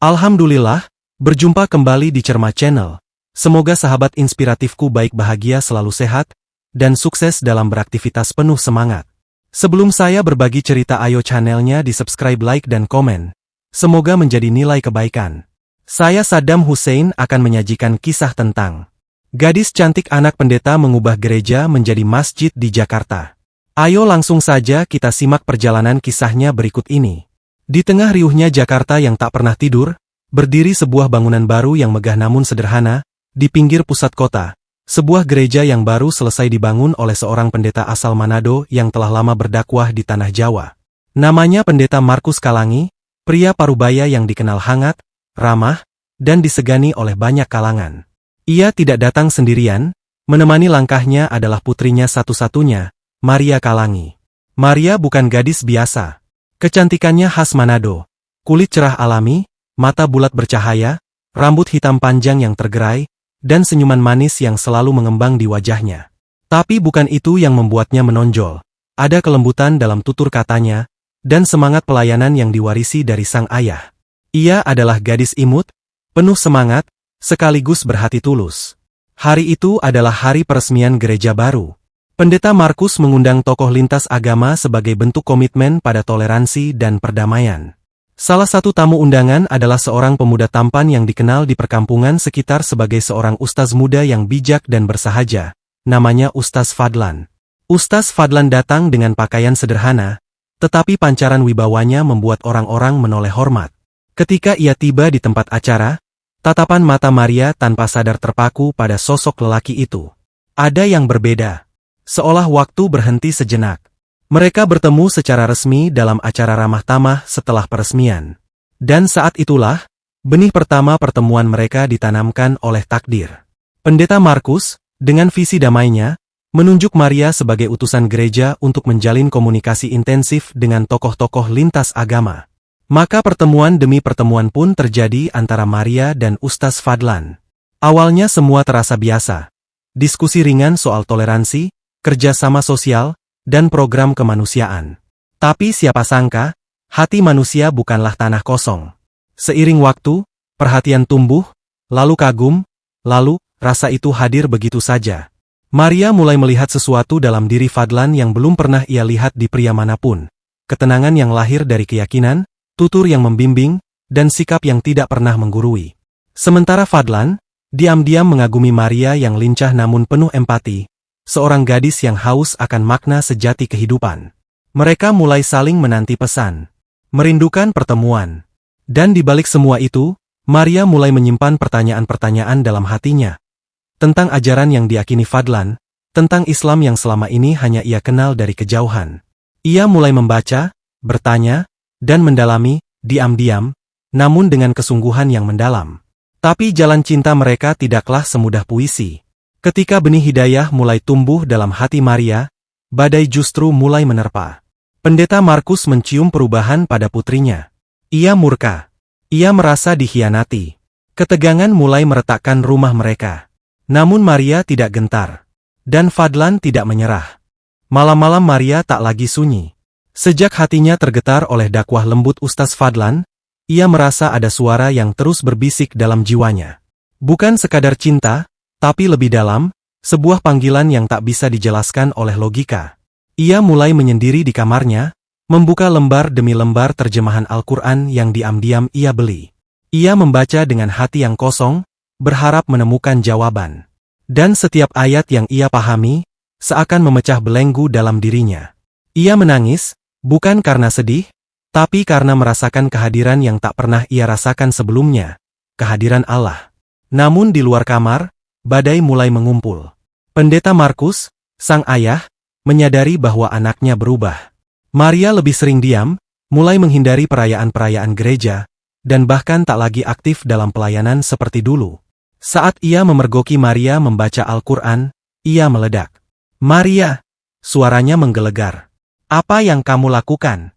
Alhamdulillah, berjumpa kembali di Cermat Channel. Semoga sahabat inspiratifku baik bahagia selalu sehat, dan sukses dalam beraktivitas penuh semangat. Sebelum saya berbagi cerita, ayo channelnya di subscribe, like dan komen. Semoga menjadi nilai kebaikan. Saya Saddam Hussein akan menyajikan kisah tentang gadis cantik anak pendeta mengubah gereja menjadi masjid di Jakarta. Ayo langsung saja kita simak perjalanan kisahnya berikut ini. Di tengah riuhnya Jakarta yang tak pernah tidur, berdiri sebuah bangunan baru yang megah namun sederhana, di pinggir pusat kota. Sebuah gereja yang baru selesai dibangun oleh seorang pendeta asal Manado yang telah lama berdakwah di tanah Jawa. Namanya Pendeta Markus Kalangi, pria parubaya yang dikenal hangat, ramah, dan disegani oleh banyak kalangan. Ia tidak datang sendirian, menemani langkahnya adalah putrinya satu-satunya, Maria Kalangi. Maria bukan gadis biasa. Kecantikannya khas Manado. Kulit cerah alami, mata bulat bercahaya, rambut hitam panjang yang tergerai, dan senyuman manis yang selalu mengembang di wajahnya. Tapi bukan itu yang membuatnya menonjol. Ada kelembutan dalam tutur katanya, dan semangat pelayanan yang diwarisi dari sang ayah. Ia adalah gadis imut, penuh semangat, sekaligus berhati tulus. Hari itu adalah hari peresmian gereja baru. Pendeta Markus mengundang tokoh lintas agama sebagai bentuk komitmen pada toleransi dan perdamaian. Salah satu tamu undangan adalah seorang pemuda tampan yang dikenal di perkampungan sekitar sebagai seorang ustaz muda yang bijak dan bersahaja. Namanya Ustaz Fadlan. Ustaz Fadlan datang dengan pakaian sederhana, tetapi pancaran wibawanya membuat orang-orang menoleh hormat. Ketika ia tiba di tempat acara, tatapan mata Maria tanpa sadar terpaku pada sosok lelaki itu. Ada yang berbeda. Seolah waktu berhenti sejenak. Mereka bertemu secara resmi dalam acara ramah tamah setelah peresmian. Dan saat itulah, benih pertama pertemuan mereka ditanamkan oleh takdir. Pendeta Markus, dengan visi damainya, menunjuk Maria sebagai utusan gereja untuk menjalin komunikasi intensif dengan tokoh-tokoh lintas agama. Maka pertemuan demi pertemuan pun terjadi antara Maria dan Ustaz Fadlan. Awalnya semua terasa biasa. Diskusi ringan soal toleransi, kerjasama sosial, dan program kemanusiaan. Tapi siapa sangka, hati manusia bukanlah tanah kosong. Seiring waktu, perhatian tumbuh, lalu kagum, lalu, rasa itu hadir begitu saja. Maria mulai melihat sesuatu dalam diri Fadlan yang belum pernah ia lihat di pria manapun. Ketenangan yang lahir dari keyakinan, tutur yang membimbing, dan sikap yang tidak pernah menggurui. Sementara Fadlan, diam-diam mengagumi Maria yang lincah namun penuh empati. Seorang gadis yang haus akan makna sejati kehidupan. Mereka mulai saling menanti pesan, merindukan pertemuan. Dan di balik semua itu, Maria mulai menyimpan pertanyaan-pertanyaan dalam hatinya. Tentang ajaran yang diyakini Fadlan, tentang Islam yang selama ini hanya ia kenal dari kejauhan. Ia mulai membaca, bertanya, dan mendalami, diam-diam, namun dengan kesungguhan yang mendalam. Tapi jalan cinta mereka tidaklah semudah puisi. Ketika benih hidayah mulai tumbuh dalam hati Maria, badai justru mulai menerpa. Pendeta Markus mencium perubahan pada putrinya. Ia murka. Ia merasa dikhianati. Ketegangan mulai meretakkan rumah mereka. Namun Maria tidak gentar. Dan Fadlan tidak menyerah. Malam-malam Maria tak lagi sunyi. Sejak hatinya tergetar oleh dakwah lembut Ustaz Fadlan, ia merasa ada suara yang terus berbisik dalam jiwanya. Bukan sekadar cinta, tapi lebih dalam, sebuah panggilan yang tak bisa dijelaskan oleh logika. Ia mulai menyendiri di kamarnya, membuka lembar demi lembar terjemahan Al-Quran yang diam-diam ia beli. Ia membaca dengan hati yang kosong, berharap menemukan jawaban. Dan setiap ayat yang ia pahami, seakan memecah belenggu dalam dirinya. Ia menangis, bukan karena sedih, tapi karena merasakan kehadiran yang tak pernah ia rasakan sebelumnya, kehadiran Allah. Namun di luar kamar, badai mulai mengumpul. Pendeta Markus, sang ayah, menyadari bahwa anaknya berubah. Maria lebih sering diam, mulai menghindari perayaan-perayaan gereja, dan bahkan tak lagi aktif dalam pelayanan seperti dulu. Saat ia memergoki Maria membaca Al-Quran, ia meledak. "Maria!" Suaranya menggelegar. "Apa yang kamu lakukan?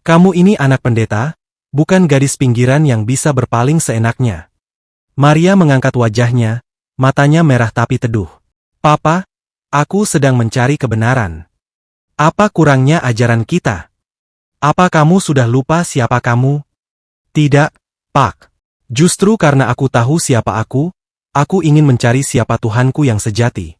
Kamu ini anak pendeta, bukan gadis pinggiran yang bisa berpaling seenaknya." Maria mengangkat wajahnya, matanya merah tapi teduh. "Papa, aku sedang mencari kebenaran. Apa kurangnya ajaran kita? Apa kamu sudah lupa siapa kamu?" "Tidak, Pak. Justru karena aku tahu siapa aku ingin mencari siapa Tuhanku yang sejati.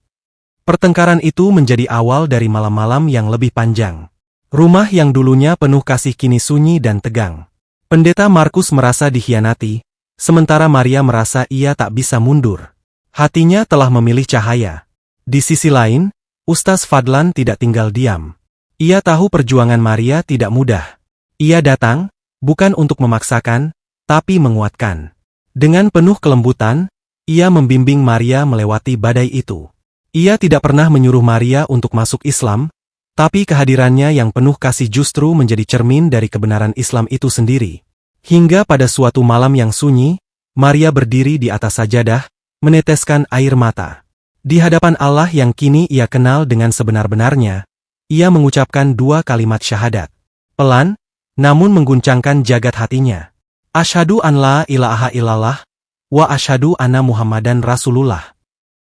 Pertengkaran itu menjadi awal dari malam-malam yang lebih panjang. Rumah yang dulunya penuh kasih kini sunyi dan tegang. Pendeta Markus merasa dikhianati, sementara Maria merasa ia tak bisa mundur. Hatinya telah memilih cahaya. Di sisi lain, Ustaz Fadlan tidak tinggal diam. Ia tahu perjuangan Maria tidak mudah. Ia datang, bukan untuk memaksakan, tapi menguatkan. Dengan penuh kelembutan, ia membimbing Maria melewati badai itu. Ia tidak pernah menyuruh Maria untuk masuk Islam, tapi kehadirannya yang penuh kasih justru menjadi cermin dari kebenaran Islam itu sendiri. Hingga pada suatu malam yang sunyi, Maria berdiri di atas sajadah, meneteskan air mata. Di hadapan Allah yang kini ia kenal dengan sebenar-benarnya, ia mengucapkan 2 kalimat syahadat. Pelan, namun mengguncangkan jagat hatinya. Asyhadu an la ilaha illallah, wa asyhadu anna Muhammadan Rasulullah.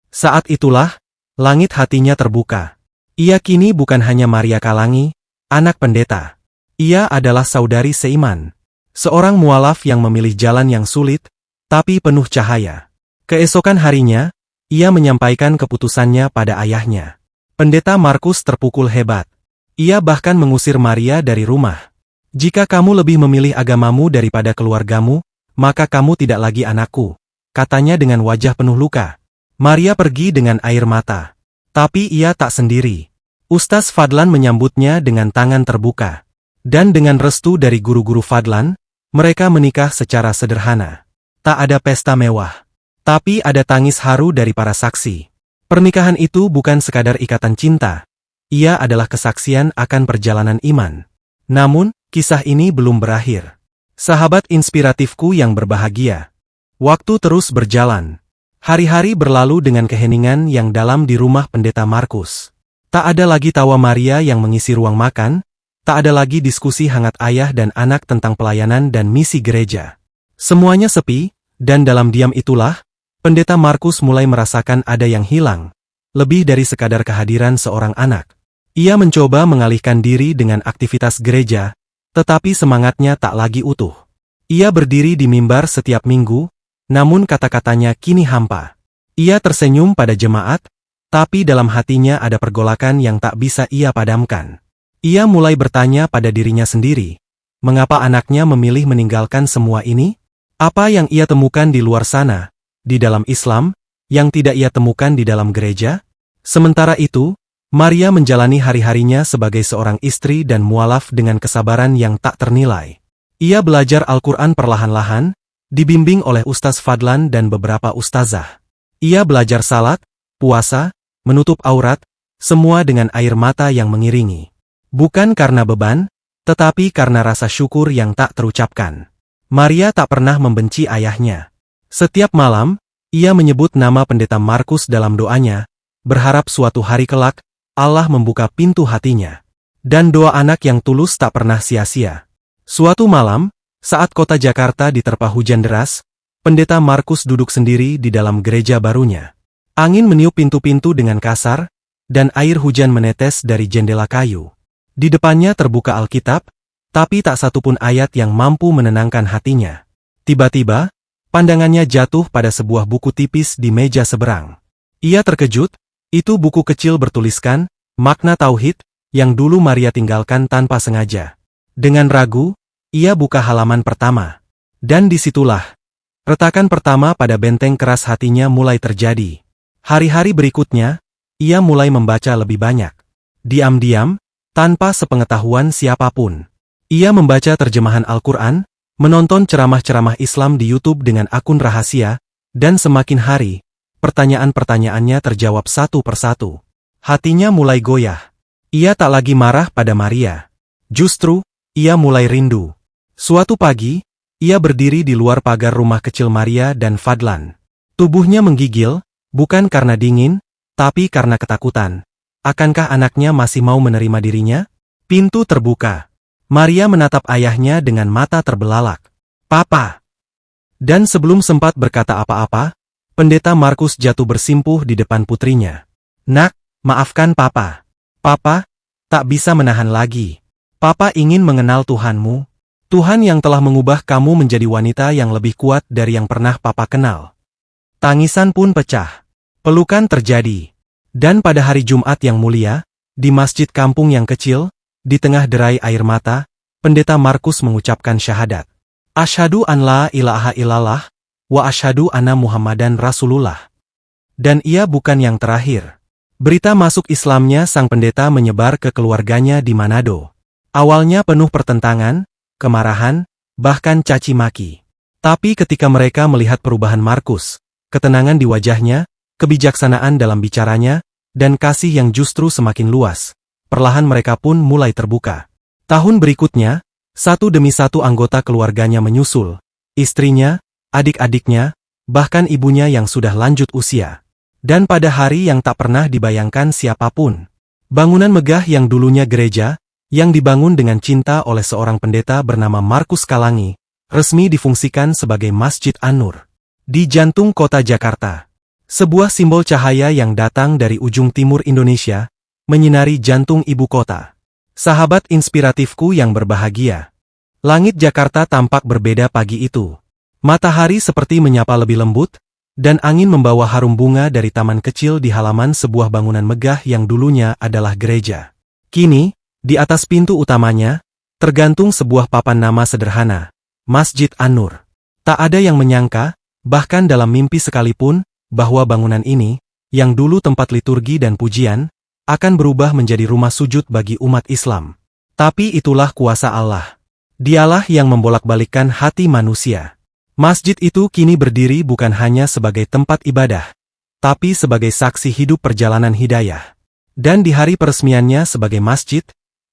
Saat itulah, langit hatinya terbuka. Ia kini bukan hanya Maria Kalangi, anak pendeta. Ia adalah saudari seiman. Seorang mualaf yang memilih jalan yang sulit, tapi penuh cahaya. Keesokan harinya, ia menyampaikan keputusannya pada ayahnya. Pendeta Markus terpukul hebat. Ia bahkan mengusir Maria dari rumah. Jika kamu lebih memilih agamamu daripada keluargamu, maka kamu tidak lagi anakku, katanya dengan wajah penuh luka. Maria pergi dengan air mata. Tapi ia tak sendiri. Ustaz Fadlan menyambutnya dengan tangan terbuka. Dan dengan restu dari guru-guru Fadlan, mereka menikah secara sederhana. Tak ada pesta mewah. Tapi ada tangis haru dari para saksi. Pernikahan itu bukan sekadar ikatan cinta. Ia adalah kesaksian akan perjalanan iman. Namun, kisah ini belum berakhir. Sahabat inspiratifku yang berbahagia. Waktu terus berjalan. Hari-hari berlalu dengan keheningan yang dalam di rumah pendeta Markus. Tak ada lagi tawa Maria yang mengisi ruang makan, tak ada lagi diskusi hangat ayah dan anak tentang pelayanan dan misi gereja. Semuanya sepi, dan dalam diam itulah, pendeta Markus mulai merasakan ada yang hilang, lebih dari sekadar kehadiran seorang anak. Ia mencoba mengalihkan diri dengan aktivitas gereja, tetapi semangatnya tak lagi utuh. Ia berdiri di mimbar setiap minggu, namun kata-katanya kini hampa. Ia tersenyum pada jemaat, tapi dalam hatinya ada pergolakan yang tak bisa ia padamkan. Ia mulai bertanya pada dirinya sendiri, mengapa anaknya memilih meninggalkan semua ini? Apa yang ia temukan di luar sana, di dalam Islam, yang tidak ia temukan di dalam gereja? Sementara itu, Maria menjalani hari-harinya sebagai seorang istri dan mualaf dengan kesabaran yang tak ternilai. Ia belajar Al-Quran perlahan-lahan, dibimbing oleh Ustaz Fadlan dan beberapa ustazah. Ia belajar salat, puasa, menutup aurat, semua dengan air mata yang mengiringi. Bukan karena beban, tetapi karena rasa syukur yang tak terucapkan. Maria tak pernah membenci ayahnya. Setiap malam, ia menyebut nama pendeta Markus dalam doanya, berharap suatu hari kelak, Allah membuka pintu hatinya. Dan doa anak yang tulus tak pernah sia-sia. Suatu malam, saat kota Jakarta diterpa hujan deras, pendeta Markus duduk sendiri di dalam gereja barunya. Angin meniup pintu-pintu dengan kasar, dan air hujan menetes dari jendela kayu. Di depannya terbuka Alkitab, tapi tak satupun ayat yang mampu menenangkan hatinya. Tiba-tiba, pandangannya jatuh pada sebuah buku tipis di meja seberang. Ia terkejut, itu buku kecil bertuliskan, Makna Tauhid, yang dulu Maria tinggalkan tanpa sengaja. Dengan ragu, ia buka halaman pertama. Dan disitulah, retakan pertama pada benteng keras hatinya mulai terjadi. Hari-hari berikutnya, ia mulai membaca lebih banyak. Diam-diam, tanpa sepengetahuan siapapun. Ia membaca terjemahan Al-Quran, menonton ceramah-ceramah Islam di YouTube dengan akun rahasia, dan semakin hari, pertanyaan-pertanyaannya terjawab satu persatu. Hatinya mulai goyah. Ia tak lagi marah pada Maria. Justru, ia mulai rindu. Suatu pagi, ia berdiri di luar pagar rumah kecil Maria dan Fadlan. Tubuhnya menggigil, bukan karena dingin, tapi karena ketakutan. Akankah anaknya masih mau menerima dirinya? Pintu terbuka. Maria menatap ayahnya dengan mata terbelalak. "Papa!" Dan sebelum sempat berkata apa-apa, pendeta Markus jatuh bersimpuh di depan putrinya. "Nak, maafkan Papa. Papa tak bisa menahan lagi. Papa ingin mengenal Tuhanmu. Tuhan yang telah mengubah kamu menjadi wanita yang lebih kuat dari yang pernah Papa kenal. Tangisan pun pecah. Pelukan terjadi. Dan pada hari Jumat yang mulia, di masjid kampung yang kecil, di tengah derai air mata, Pendeta Markus mengucapkan syahadat. Asyhadu an la ilaha illallah, wa asyhadu anna Muhammadan Rasulullah. Dan ia bukan yang terakhir. Berita masuk Islamnya sang pendeta menyebar ke keluarganya di Manado. Awalnya penuh pertentangan, kemarahan, bahkan caci maki. Tapi ketika mereka melihat perubahan Markus, ketenangan di wajahnya, kebijaksanaan dalam bicaranya, dan kasih yang justru semakin luas, perlahan mereka pun mulai terbuka. Tahun berikutnya, satu demi satu anggota keluarganya menyusul, istrinya, adik-adiknya, bahkan ibunya yang sudah lanjut usia. Dan pada hari yang tak pernah dibayangkan siapapun, bangunan megah yang dulunya gereja, yang dibangun dengan cinta oleh seorang pendeta bernama Markus Kalangi, resmi difungsikan sebagai Masjid An-Nur. Di jantung kota Jakarta, sebuah simbol cahaya yang datang dari ujung timur Indonesia, menyinari jantung ibu kota. Sahabat inspiratifku yang berbahagia. Langit Jakarta tampak berbeda pagi itu. Matahari seperti menyapa lebih lembut, dan angin membawa harum bunga dari taman kecil di halaman sebuah bangunan megah yang dulunya adalah gereja. Kini, di atas pintu utamanya, tergantung sebuah papan nama sederhana, Masjid An-Nur. Tak ada yang menyangka, bahkan dalam mimpi sekalipun, bahwa bangunan ini, yang dulu tempat liturgi dan pujian, akan berubah menjadi rumah sujud bagi umat Islam. Tapi itulah kuasa Allah. Dialah yang membolak-balikkan hati manusia. Masjid itu kini berdiri bukan hanya sebagai tempat ibadah, tapi sebagai saksi hidup perjalanan hidayah. Dan di hari peresmiannya sebagai masjid,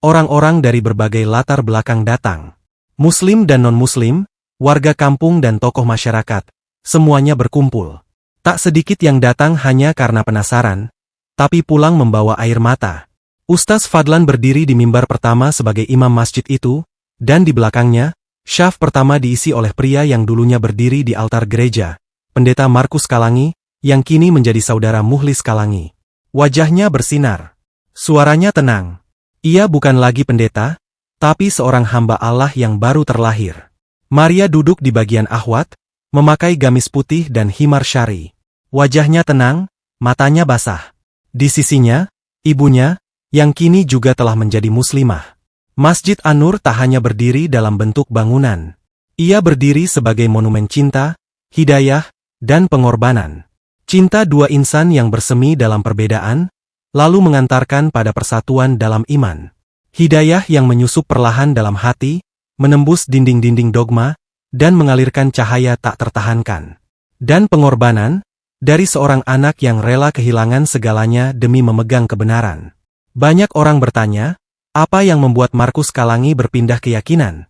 orang-orang dari berbagai latar belakang datang. Muslim dan non-muslim, warga kampung dan tokoh masyarakat, semuanya berkumpul. Tak sedikit yang datang hanya karena penasaran, tapi pulang membawa air mata. Ustaz Fadlan berdiri di mimbar pertama sebagai imam masjid itu, dan di belakangnya, syaf pertama diisi oleh pria yang dulunya berdiri di altar gereja, Pendeta Markus Kalangi, yang kini menjadi saudara Muhlis Kalangi. Wajahnya bersinar. Suaranya tenang. Ia bukan lagi pendeta, tapi seorang hamba Allah yang baru terlahir. Maria duduk di bagian ahwat, memakai gamis putih dan himar syari. Wajahnya tenang, matanya basah. Di sisinya, ibunya, yang kini juga telah menjadi muslimah. Masjid An-Nur tak hanya berdiri dalam bentuk bangunan. Ia berdiri sebagai monumen cinta, hidayah, dan pengorbanan. Cinta dua insan yang bersemi dalam perbedaan, lalu mengantarkan pada persatuan dalam iman. Hidayah yang menyusup perlahan dalam hati, menembus dinding-dinding dogma, dan mengalirkan cahaya tak tertahankan. Dan pengorbanan, dari seorang anak yang rela kehilangan segalanya demi memegang kebenaran. Banyak orang bertanya, apa yang membuat Markus Kalangi berpindah keyakinan?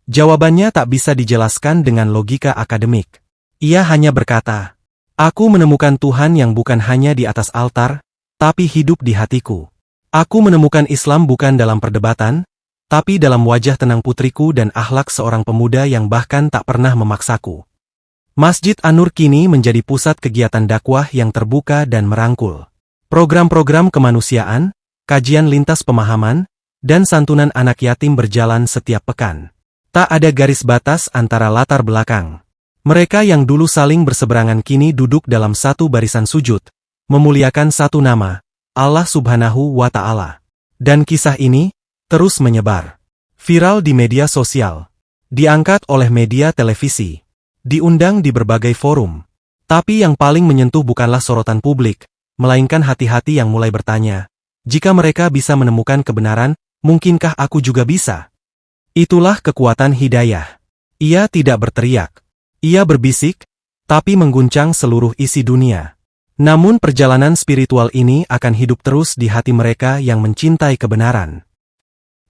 Jawabannya tak bisa dijelaskan dengan logika akademik. Ia hanya berkata, "Aku menemukan Tuhan yang bukan hanya di atas altar, tapi hidup di hatiku. Aku menemukan Islam bukan dalam perdebatan, tapi dalam wajah tenang putriku dan akhlak seorang pemuda yang bahkan tak pernah memaksaku." Masjid An-Nur kini menjadi pusat kegiatan dakwah yang terbuka dan merangkul. Program-program kemanusiaan, kajian lintas pemahaman, dan santunan anak yatim berjalan setiap pekan. Tak ada garis batas antara latar belakang. Mereka yang dulu saling berseberangan kini duduk dalam satu barisan sujud, memuliakan satu nama, Allah Subhanahu wa Ta'ala. Dan kisah ini terus menyebar. Viral di media sosial. Diangkat oleh media televisi. Diundang di berbagai forum. Tapi yang paling menyentuh bukanlah sorotan publik, melainkan hati-hati yang mulai bertanya, jika mereka bisa menemukan kebenaran, mungkinkah aku juga bisa? Itulah kekuatan hidayah. Ia tidak berteriak. Ia berbisik, tapi mengguncang seluruh isi dunia. Namun perjalanan spiritual ini akan hidup terus di hati mereka yang mencintai kebenaran.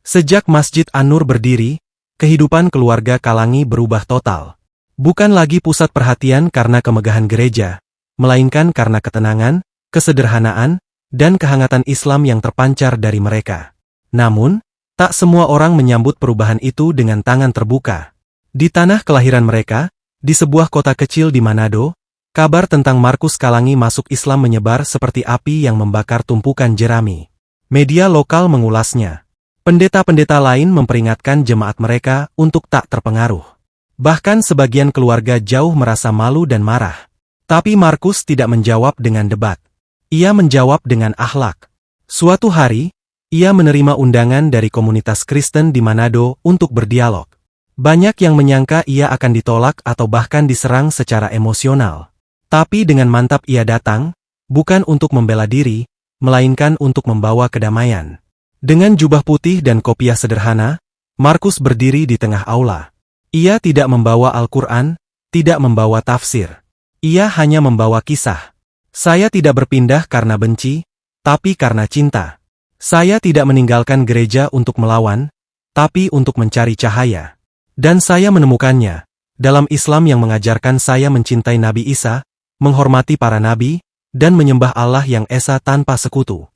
Sejak Masjid An-Nur berdiri, kehidupan keluarga Kalangi berubah total. Bukan lagi pusat perhatian karena kemegahan gereja, melainkan karena ketenangan, kesederhanaan, dan kehangatan Islam yang terpancar dari mereka. Namun, tak semua orang menyambut perubahan itu dengan tangan terbuka. Di tanah kelahiran mereka, di sebuah kota kecil di Manado, kabar tentang Markus Kalangi masuk Islam menyebar seperti api yang membakar tumpukan jerami. Media lokal mengulasnya. Pendeta-pendeta lain memperingatkan jemaat mereka untuk tak terpengaruh. Bahkan sebagian keluarga jauh merasa malu dan marah. Tapi Markus tidak menjawab dengan debat. Ia menjawab dengan akhlak. Suatu hari, ia menerima undangan dari komunitas Kristen di Manado untuk berdialog. Banyak yang menyangka ia akan ditolak atau bahkan diserang secara emosional. Tapi dengan mantap ia datang, bukan untuk membela diri, melainkan untuk membawa kedamaian. Dengan jubah putih dan kopiah sederhana, Markus berdiri di tengah aula. Ia tidak membawa Al-Quran, tidak membawa tafsir. Ia hanya membawa kisah. Saya tidak berpindah karena benci, tapi karena cinta. Saya tidak meninggalkan gereja untuk melawan, tapi untuk mencari cahaya. Dan saya menemukannya dalam Islam yang mengajarkan saya mencintai Nabi Isa, menghormati para nabi, dan menyembah Allah yang esa tanpa sekutu.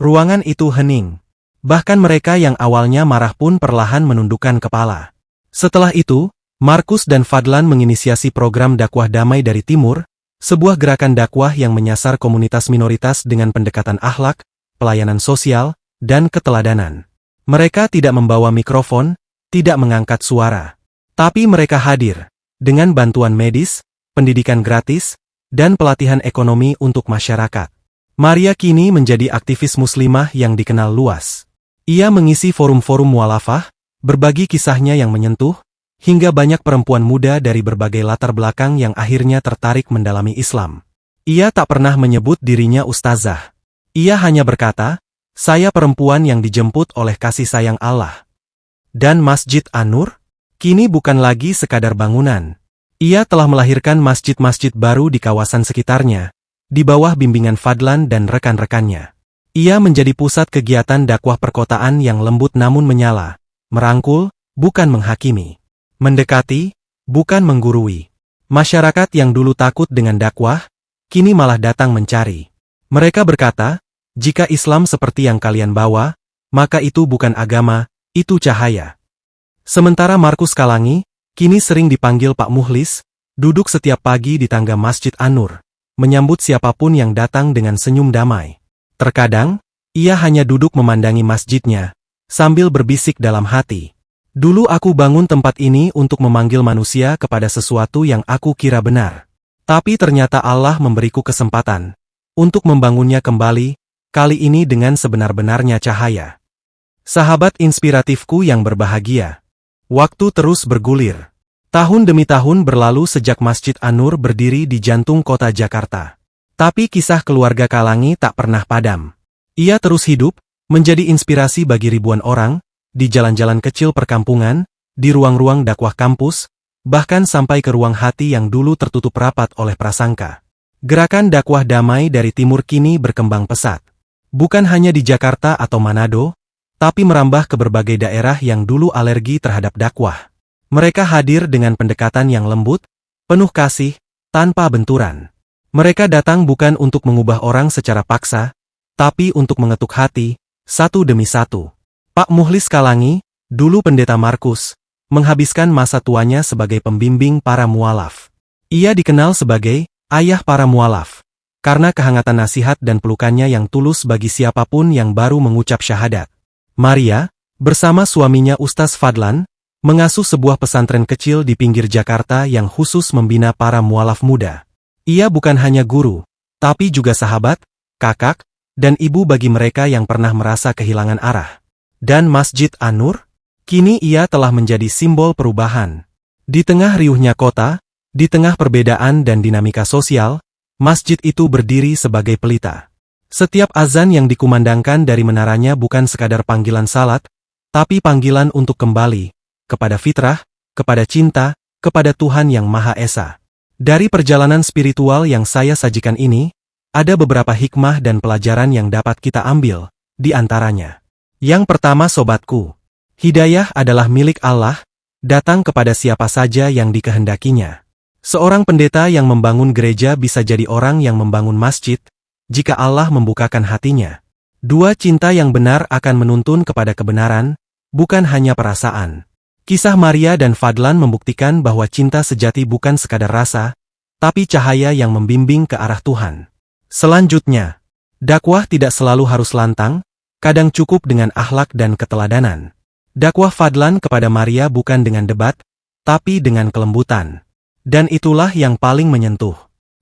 Ruangan itu hening. Bahkan mereka yang awalnya marah pun perlahan menundukkan kepala. Setelah itu, Markus dan Fadlan menginisiasi program dakwah damai dari Timur, sebuah gerakan dakwah yang menyasar komunitas minoritas dengan pendekatan akhlak, pelayanan sosial, dan keteladanan. Mereka tidak membawa mikrofon, tidak mengangkat suara. Tapi mereka hadir, dengan bantuan medis, pendidikan gratis, dan pelatihan ekonomi untuk masyarakat. Maria kini menjadi aktivis muslimah yang dikenal luas. Ia mengisi forum-forum mualafah, berbagi kisahnya yang menyentuh, hingga banyak perempuan muda dari berbagai latar belakang yang akhirnya tertarik mendalami Islam. Ia tak pernah menyebut dirinya ustazah. Ia hanya berkata, "Saya perempuan yang dijemput oleh kasih sayang Allah." Dan Masjid An-Nur? Kini bukan lagi sekadar bangunan. Ia telah melahirkan masjid-masjid baru di kawasan sekitarnya, di bawah bimbingan Fadlan dan rekan-rekannya. Ia menjadi pusat kegiatan dakwah perkotaan yang lembut namun menyala, merangkul, bukan menghakimi, mendekati, bukan menggurui. Masyarakat yang dulu takut dengan dakwah, kini malah datang mencari. Mereka berkata, "Jika Islam seperti yang kalian bawa, maka itu bukan agama, itu cahaya." Sementara Markus Kalangi, kini sering dipanggil Pak Muhlis, duduk setiap pagi di tangga Masjid An-Nur, menyambut siapapun yang datang dengan senyum damai. Terkadang, ia hanya duduk memandangi masjidnya, sambil berbisik dalam hati. "Dulu aku bangun tempat ini untuk memanggil manusia kepada sesuatu yang aku kira benar. Tapi ternyata Allah memberiku kesempatan untuk membangunnya kembali, kali ini dengan sebenar-benarnya cahaya." Sahabat inspiratifku yang berbahagia. Waktu terus bergulir. Tahun demi tahun berlalu sejak Masjid An-Nur berdiri di jantung kota Jakarta. Tapi kisah keluarga Kalangi tak pernah padam. Ia terus hidup, menjadi inspirasi bagi ribuan orang, di jalan-jalan kecil perkampungan, di ruang-ruang dakwah kampus, bahkan sampai ke ruang hati yang dulu tertutup rapat oleh prasangka. Gerakan dakwah damai dari Timur kini berkembang pesat. Bukan hanya di Jakarta atau Manado, tapi merambah ke berbagai daerah yang dulu alergi terhadap dakwah. Mereka hadir dengan pendekatan yang lembut, penuh kasih, tanpa benturan. Mereka datang bukan untuk mengubah orang secara paksa, tapi untuk mengetuk hati, satu demi satu. Pak Muhlis Kalangi, dulu pendeta Markus, menghabiskan masa tuanya sebagai pembimbing para mualaf. Ia dikenal sebagai ayah para mualaf, karena kehangatan nasihat dan pelukannya yang tulus bagi siapapun yang baru mengucap syahadat. Maria, bersama suaminya Ustaz Fadlan, mengasuh sebuah pesantren kecil di pinggir Jakarta yang khusus membina para mualaf muda. Ia bukan hanya guru, tapi juga sahabat, kakak, dan ibu bagi mereka yang pernah merasa kehilangan arah. Dan Masjid An-Nur? Kini ia telah menjadi simbol perubahan. Di tengah riuhnya kota, di tengah perbedaan dan dinamika sosial, masjid itu berdiri sebagai pelita. Setiap azan yang dikumandangkan dari menaranya bukan sekadar panggilan salat, tapi panggilan untuk kembali, kepada fitrah, kepada cinta, kepada Tuhan yang Maha Esa. Dari perjalanan spiritual yang saya sajikan ini, ada beberapa hikmah dan pelajaran yang dapat kita ambil, di antaranya. Yang pertama sobatku, hidayah adalah milik Allah, datang kepada siapa saja yang dikehendakinya. Seorang pendeta yang membangun gereja bisa jadi orang yang membangun masjid, jika Allah membukakan hatinya. Dua, cinta yang benar akan menuntun kepada kebenaran, bukan hanya perasaan. Kisah Maria dan Fadlan membuktikan bahwa cinta sejati bukan sekadar rasa, tapi cahaya yang membimbing ke arah Tuhan. Selanjutnya, dakwah tidak selalu harus lantang, kadang cukup dengan akhlak dan keteladanan. Dakwah Fadlan kepada Maria bukan dengan debat, tapi dengan kelembutan. Dan itulah yang paling menyentuh.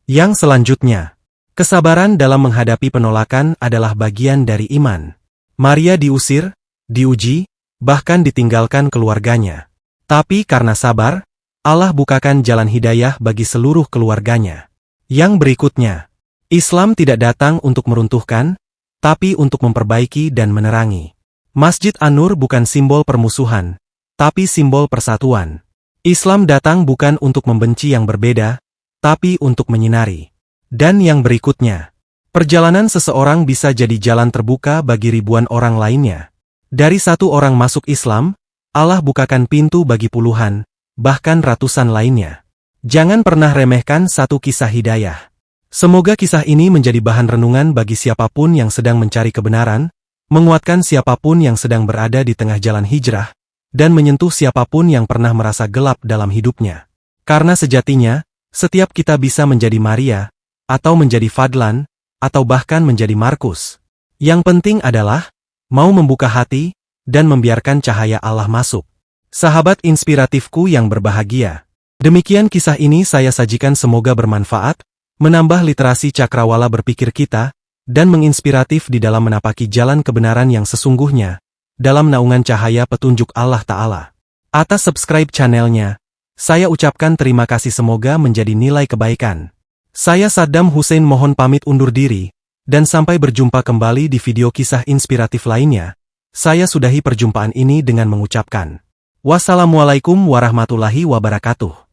Yang selanjutnya, kesabaran dalam menghadapi penolakan adalah bagian dari iman. Maria diusir, diuji, bahkan ditinggalkan keluarganya. Tapi karena sabar, Allah bukakan jalan hidayah bagi seluruh keluarganya. Yang berikutnya, Islam tidak datang untuk meruntuhkan, tapi untuk memperbaiki dan menerangi. Masjid An-Nur bukan simbol permusuhan, tapi simbol persatuan. Islam datang bukan untuk membenci yang berbeda, tapi untuk menyinari. Dan yang berikutnya, perjalanan seseorang bisa jadi jalan terbuka bagi ribuan orang lainnya. Dari satu orang masuk Islam, Allah bukakan pintu bagi puluhan, bahkan ratusan lainnya. Jangan pernah remehkan satu kisah hidayah. Semoga kisah ini menjadi bahan renungan bagi siapapun yang sedang mencari kebenaran, menguatkan siapapun yang sedang berada di tengah jalan hijrah, dan menyentuh siapapun yang pernah merasa gelap dalam hidupnya. Karena sejatinya, setiap kita bisa menjadi Maria, atau menjadi Fadlan, atau bahkan menjadi Markus. Yang penting adalah, mau membuka hati, dan membiarkan cahaya Allah masuk. Sahabat inspiratifku yang berbahagia. Demikian kisah ini saya sajikan, semoga bermanfaat, menambah literasi cakrawala berpikir kita, dan menginspiratif di dalam menapaki jalan kebenaran yang sesungguhnya, dalam naungan cahaya petunjuk Allah Ta'ala. Atas subscribe channelnya, saya ucapkan terima kasih, semoga menjadi nilai kebaikan. Saya Saddam Hussein mohon pamit undur diri, dan sampai berjumpa kembali di video kisah inspiratif lainnya. Saya sudahi perjumpaan ini dengan mengucapkan, wassalamualaikum warahmatullahi wabarakatuh.